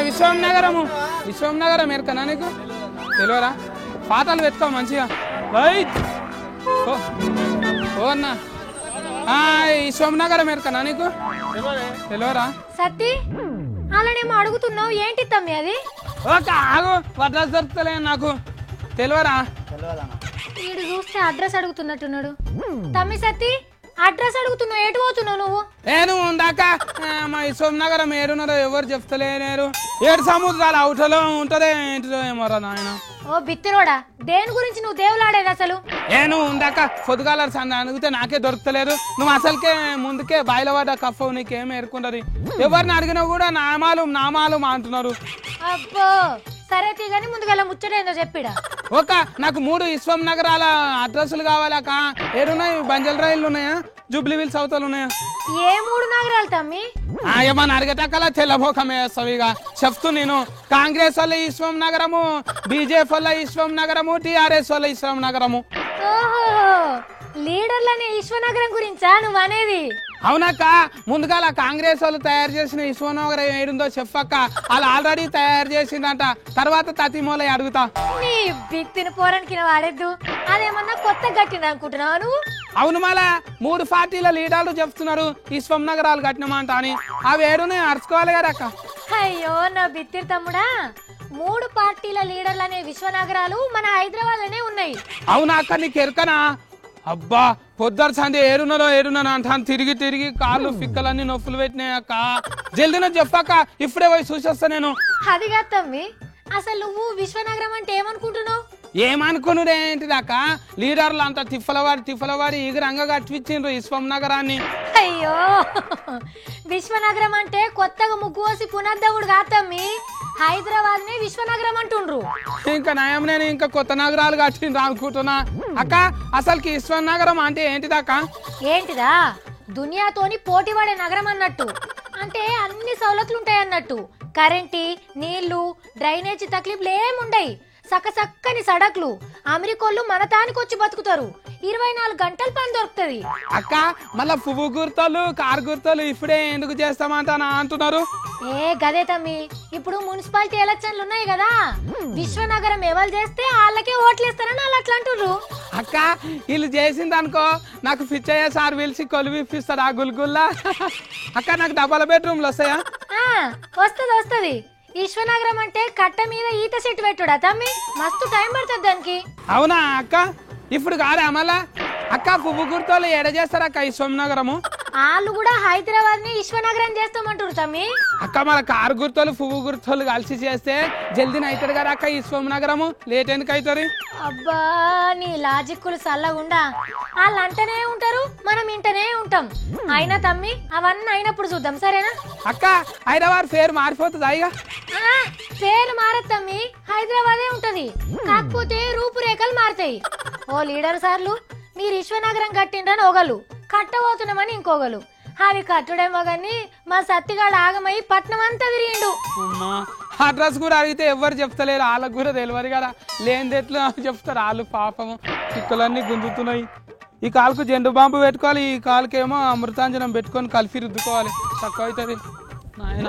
విశ్వం నగరం ఎరకనా నీకు తెలియరా పాటలు పెట్టుకో మంచిగా ఓ అన్నా విశ్వం నగరం ఎరకనా నీకు తెలియరా సత్తి అలానేమో అడుగుతున్నావు ఏంటి తమ్మి అది ఆగు అడ్రస్ దొరుకుతలే నాకు తెలియరా వీడు చూస్తే అడ్రస్ అడుగుతున్నట్టున్నాడు తమ్మి సత్తి అడ్రస్ అడుగుతున్నావు ఎటు పోతున్నావు నువ్వు నేను ఉందాక మా విశ్వం నగరం ఏడున్నారో ఎవరు చెప్తలేరు 7 సముద్రాల అవుటలో ఉంటదే ఏంటిదో ఏమోరా నాయన ఓ బిత్తిరోడా దేని గురించి నువ్వు దేవులాడేది అసలు నేను ఉందాక పొద్దుగాల అడిగితే నాకే దొరుకుతలేదు నువ్వు అసలుకే ముందుకే బాయిల పడ్డ కఫ్ నీకేం ఏరుకుంటది ఎవరిని అడిగినా కూడా నామాలు అంటున్నారు అబ్బో సరే తీగని ముందుగా ముచ్చటేందో చెప్పిడా నాకు 3 విశ్వం నగరాల అడ్రస్లు కావాలక ఏడున్నాయి బంజల్ రైళ్లు ఉన్నాయా జూబ్లీ హిల్స్ అవతలు ఉన్నాయా ఏ 3 నగరాలు తమ్మి ఏమన్నా అడిగేటకలా తెల్లబోకమే వేస్తావు ఇక చెప్తూ నేను కాంగ్రెస్ వాళ్ళ విశ్వం నగరము బీజేపీ వాళ్ళ విశ్వం నగరము టిఆర్ఎస్ వాళ్ళ విశ్వం నగరము లీడర్లనే విశ్వనగరం గురించా నువ్వు అనేది అవునక్క ముందుగా కాంగ్రెస్ వాళ్ళు తయారు చేసిన విశ్వనగరం ఏడుందో చెప్పక్క వాళ్ళు ఆల్రెడీ తయారు చేసిందంట తర్వాత తతిమూల అడుగుతా నీ బిత్తిన పోరానికి వాడేద్దు అదేమన్నా కొత్త కట్టింది అనుకుంటున్నావు నువ్వు అవును మళ్ళా 3 పార్టీల లీడర్లు చెప్తున్నారు విశ్వం నగరాలు కట్టినమంట అని అవి ఏడునే అరుచుకోవాలి కదా అక్క అయ్యో నా బిత్తిరి తమ్ముడా 3 పార్టీల లీడర్లు అనే విశ్వనగరాలు మన హైదరాబాద్ లోనే ఉన్నాయి అవునా అక్క నీకు ఎరకనా అబ్బా పొద్దురు సంది ఏడున్నారో అంటాను తిరిగి కాళ్ళు పిక్కలన్నీ నొప్పులు పెట్టినాయి అక్క జల్దీన చెప్పాక ఇప్పుడే పోయి చూసేస్తా నేను అది కాదు తమ్మి అసలు నువ్వు విశ్వనగరం అంటే ఏమనుకుంటున్నావు ఏమనుకున్నాడు ఏంటిదాకా లీడర్లు అంతా తిఫలవాడి ఎగురంగా కట్టించిండ్రు విశ్వం నగరాన్ని అయ్యో విశ్వనగరం అంటే కొత్తగా ముగ్గు వేసి పునర్దవుడు కాదమ్మి హైదరాబాద్ ని విశ్వనగరం అంటుండ్రు ఇంకా నయం నేను ఇంకా కొత్త నగరాలు కట్టిండ్రు అనుకుంటున్నా అక్క అసలుకి విశ్వం నగరం అంటే ఏంటిదా దునియాతోని పోటీ పడే నగరం అన్నట్టు అంటే అన్ని సౌలతులు ఉంటాయి అన్నట్టు కరెంటీ నీళ్లు డ్రైనేజీ తక్లీఫ్లు ఏముండయి సక్కని సడక్లు అమెరికోళ్ళు మన తానికి వచ్చి బతుకుతారు 24 గంటలు పని దొరుకుతుంది అక్క మళ్ళా పువ్వు గుర్తలు కారు గుర్తలు ఇప్పుడే ఎందుకు చేస్తామంటా అంటున్నారు గదే తమ్మి ఇప్పుడు మున్సిపాలిటీ ఎలక్షన్లు ఉన్నాయి కదా విశ్వనగరం ఎవరు చేస్తే వాళ్ళకే ఓట్లు ఇస్తారని వాళ్ళు అట్లా అంటున్నారు అక్క వీళ్ళు చేసింది అనుకో నాకు పిచ్చయ్య సార్ పిలిచి కొలువు ఇప్పిస్తాడు ఆ గుల్గుల్లా అక్క నాకు డబల్ బెడ్రూమ్లు వస్తాయా వస్తది విశ్వనగరం అంటే కట్ట మీద ఈత చెట్టు పెట్టుడా తమ్మి మస్తు టైం పడుతుంది దానికి అవునా అక్క ఇప్పుడు కాదా మళ్ళా అక్క పువ్వు గుర్తోళ్ళు ఎడ చేస్తారు అక్క విశ్వం నగరము వాళ్ళు కూడా హైదరాబాద్ ని విశ్వనగరం చేస్తామంటారు తమ్మి అక్క మన కారు గుర్తోళ్ళు పువ్వు గుర్తోళ్ళు కలిసి చేస్తే జల్దీని అవుతాడు కదా అక్క విశ్వం నగరము లేట్ ఎందుకు అవుతుంది అబ్బా నీ లాజిక్కులు చల్లగుండా వాళ్ళు అంటనే ఉంటారు మనం ఇంటనే ఉంటాం అయినా తమ్మి అవన్నీ అయినప్పుడు చూద్దాం సరేనా అక్క హైదరాబాద్ పేరు మారిపోతుంది అయ్యగా పేరు మారదు తమ్మి హైదరాబాదే ఉంటది కాకపోతే రూపురేఖలు మారుతాయి ఓ లీడర్ సార్లు మీరు విశ్వనగరం కట్టిండ్రని ఒకళ్ళు కట్టబోతున్నామని ఇంకొకరు అది కట్టుడేమో గాని మా సత్తిగాడు ఆగమై పట్నం అంతా తిరిగిండు అడ్రస్ కూడా అడిగితే ఎవరు చెప్తలేరు వాళ్ళకు కూడా తెలియదు కదా లేని ఎట్లా చెప్తారు వాళ్ళు పాపము చిక్కులన్నీ గుంజుతున్నాయి ఈ కాలుకు జెండు బాంబు పెట్టుకోవాలి ఈ కాలుకేమో అమృతాంజనం పెట్టుకొని కలిపి రుద్దుకోవాలి తక్కువ అవుతుంది నాయన